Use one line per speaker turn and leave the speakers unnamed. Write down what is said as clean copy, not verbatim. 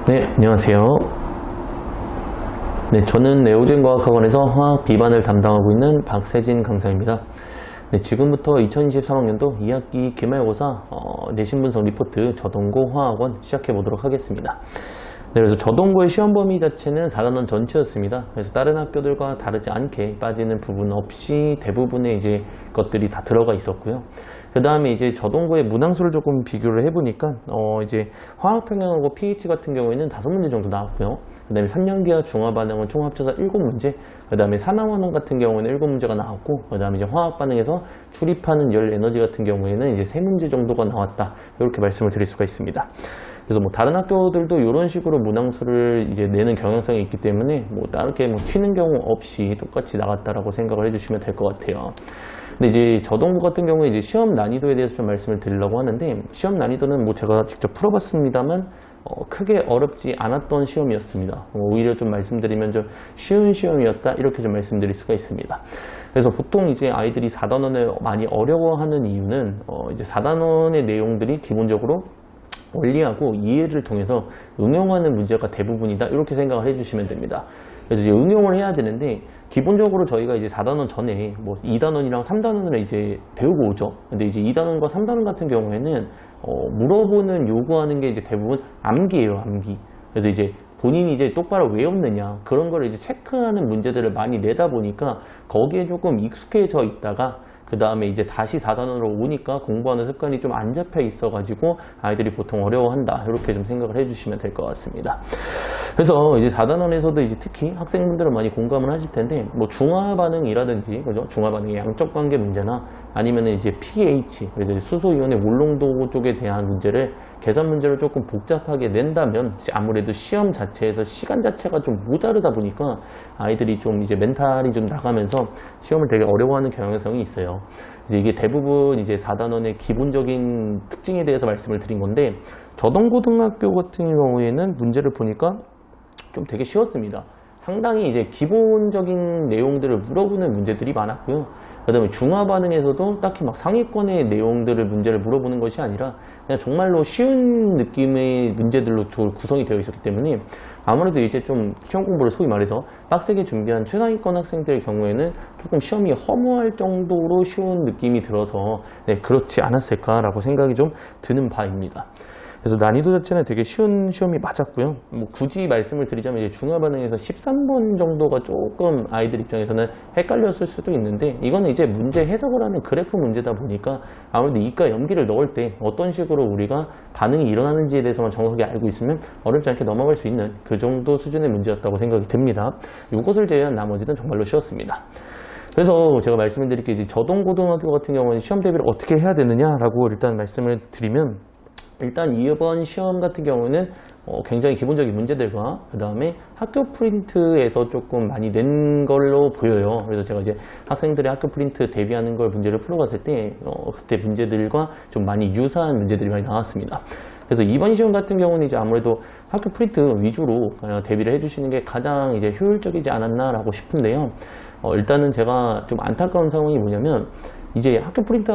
네, 안녕하세요. 네, 저는 네오젠과학학원에서 화학 B반을 담당하고 있는 박세진 강사입니다. 네, 지금부터 2023학년도 2학기 기말고사 내신 분석 리포트 저동고 화학원 시작해 보도록 하겠습니다. 네, 그래서 저동고의 시험 범위 자체는 4단원 전체였습니다. 그래서 다른 학교들과 다르지 않게 빠지는 부분 없이 대부분의 이제 것들이 다 들어가 있었고요. 그 다음에 이제 저동고의 문항수를 조금 비교를 해보니까 이제 화학평형하고 pH 같은 경우에는 5문제 정도 나왔고요. 그 다음에 3년기와 중화반응은 총 합쳐서 7문제, 그 다음에 산화원원 같은 경우에는 7문제가 나왔고, 그 다음에 이제 화학반응에서 출입하는 열 에너지 같은 경우에는 이제 3문제 정도가 나왔다, 이렇게 말씀을 드릴 수가 있습니다. 그래서 뭐 다른 학교들도 이런 식으로 문항수를 이제 내는 경향성이 있기 때문에 뭐 다르게 뭐 튀는 경우 없이 똑같이 나갔다라고 생각을 해주시면 될 것 같아요. 근데 이제 저동고 같은 경우에 이제 시험 난이도에 대해서 좀 말씀을 드리려고 하는데, 시험 난이도는 뭐 제가 직접 풀어봤습니다만 크게 어렵지 않았던 시험이었습니다. 오히려 좀 말씀드리면 좀 쉬운 시험이었다, 이렇게 좀 말씀드릴 수가 있습니다. 그래서 보통 이제 아이들이 4단원을 많이 어려워하는 이유는 이제 4단원의 내용들이 기본적으로 원리하고 이해를 통해서 응용하는 문제가 대부분이다, 이렇게 생각을 해주시면 됩니다. 그래서 이제 응용을 해야 되는데, 기본적으로 저희가 이제 4단원 전에 뭐 2단원이랑 3단원을 이제 배우고 오죠. 근데 이제 2단원과 3단원 같은 경우에는 물어보는, 요구하는 게 이제 대부분 암기예요, 암기. 그래서 이제 본인이 이제 똑바로 외웠느냐, 그런 걸 이제 체크하는 문제들을 많이 내다 보니까 거기에 조금 익숙해져 있다가 그 다음에 이제 다시 4단원으로 오니까 공부하는 습관이 좀 안 잡혀 있어가지고 아이들이 보통 어려워한다, 이렇게 좀 생각을 해주시면 될 것 같습니다. 그래서 이제 4단원에서도 이제 특히 학생분들은 많이 공감을 하실 텐데, 뭐 중화 반응이라든지, 그죠? 중화 반응의 양적 관계 문제나 아니면은 이제 pH, 그래서 수소 이온의 몰농도 쪽에 대한 문제를, 계산 문제를 조금 복잡하게 낸다면 아무래도 시험 자체에서 시간 자체가 좀 모자르다 보니까 아이들이 좀 이제 멘탈이 좀 나가면서 시험을 되게 어려워하는 경향성이 있어요. 이제 이게 대부분 이제 4단원의 기본적인 특징에 대해서 말씀을 드린 건데, 저동고등학교 같은 경우에는 문제를 보니까 좀 되게 쉬웠습니다. 상당히 이제 기본적인 내용들을 물어보는 문제들이 많았고요. 그 다음에 중화 반응에서도 딱히 막 상위권의 내용들을 문제를 물어보는 것이 아니라 그냥 정말로 쉬운 느낌의 문제들로 구성이 되어 있었기 때문에 아무래도 이제 좀 시험 공부를 소위 말해서 빡세게 준비한 최상위권 학생들의 경우에는 조금 시험이 허무할 정도로 쉬운 느낌이 들어서 그렇지 않았을까라고 생각이 좀 드는 바입니다. 그래서 난이도 자체는 되게 쉬운 시험이 맞았고요. 뭐 굳이 말씀을 드리자면 이제 중화 반응에서 13번 정도가 조금 아이들 입장에서는 헷갈렸을 수도 있는데, 이거는 이제 문제 해석을 하는 그래프 문제다 보니까 아무래도 이과 염기를 넣을 때 어떤 식으로 우리가 반응이 일어나는지에 대해서만 정확하게 알고 있으면 어렵지 않게 넘어갈 수 있는 그 정도 수준의 문제였다고 생각이 듭니다. 이것을 제외한 나머지는 정말로 쉬웠습니다. 그래서 제가 말씀을 드릴게요. 이제 저동고등학교 같은 경우는 시험 대비를 어떻게 해야 되느냐라고 일단 말씀을 드리면, 일단 이번 시험 같은 경우는 굉장히 기본적인 문제들과 그 다음에 학교 프린트에서 조금 많이 낸 걸로 보여요. 그래서 제가 이제 학생들의 학교 프린트 대비하는 걸 문제를 풀어봤을 때 그때 문제들과 좀 많이 유사한 문제들이 많이 나왔습니다. 그래서 이번 시험 같은 경우는 이제 아무래도 학교 프린트 위주로 대비를 해주시는 게 가장 이제 효율적이지 않았나라고 싶은데요. 일단은 제가 좀 안타까운 상황이 뭐냐면, 이제 학교 프린트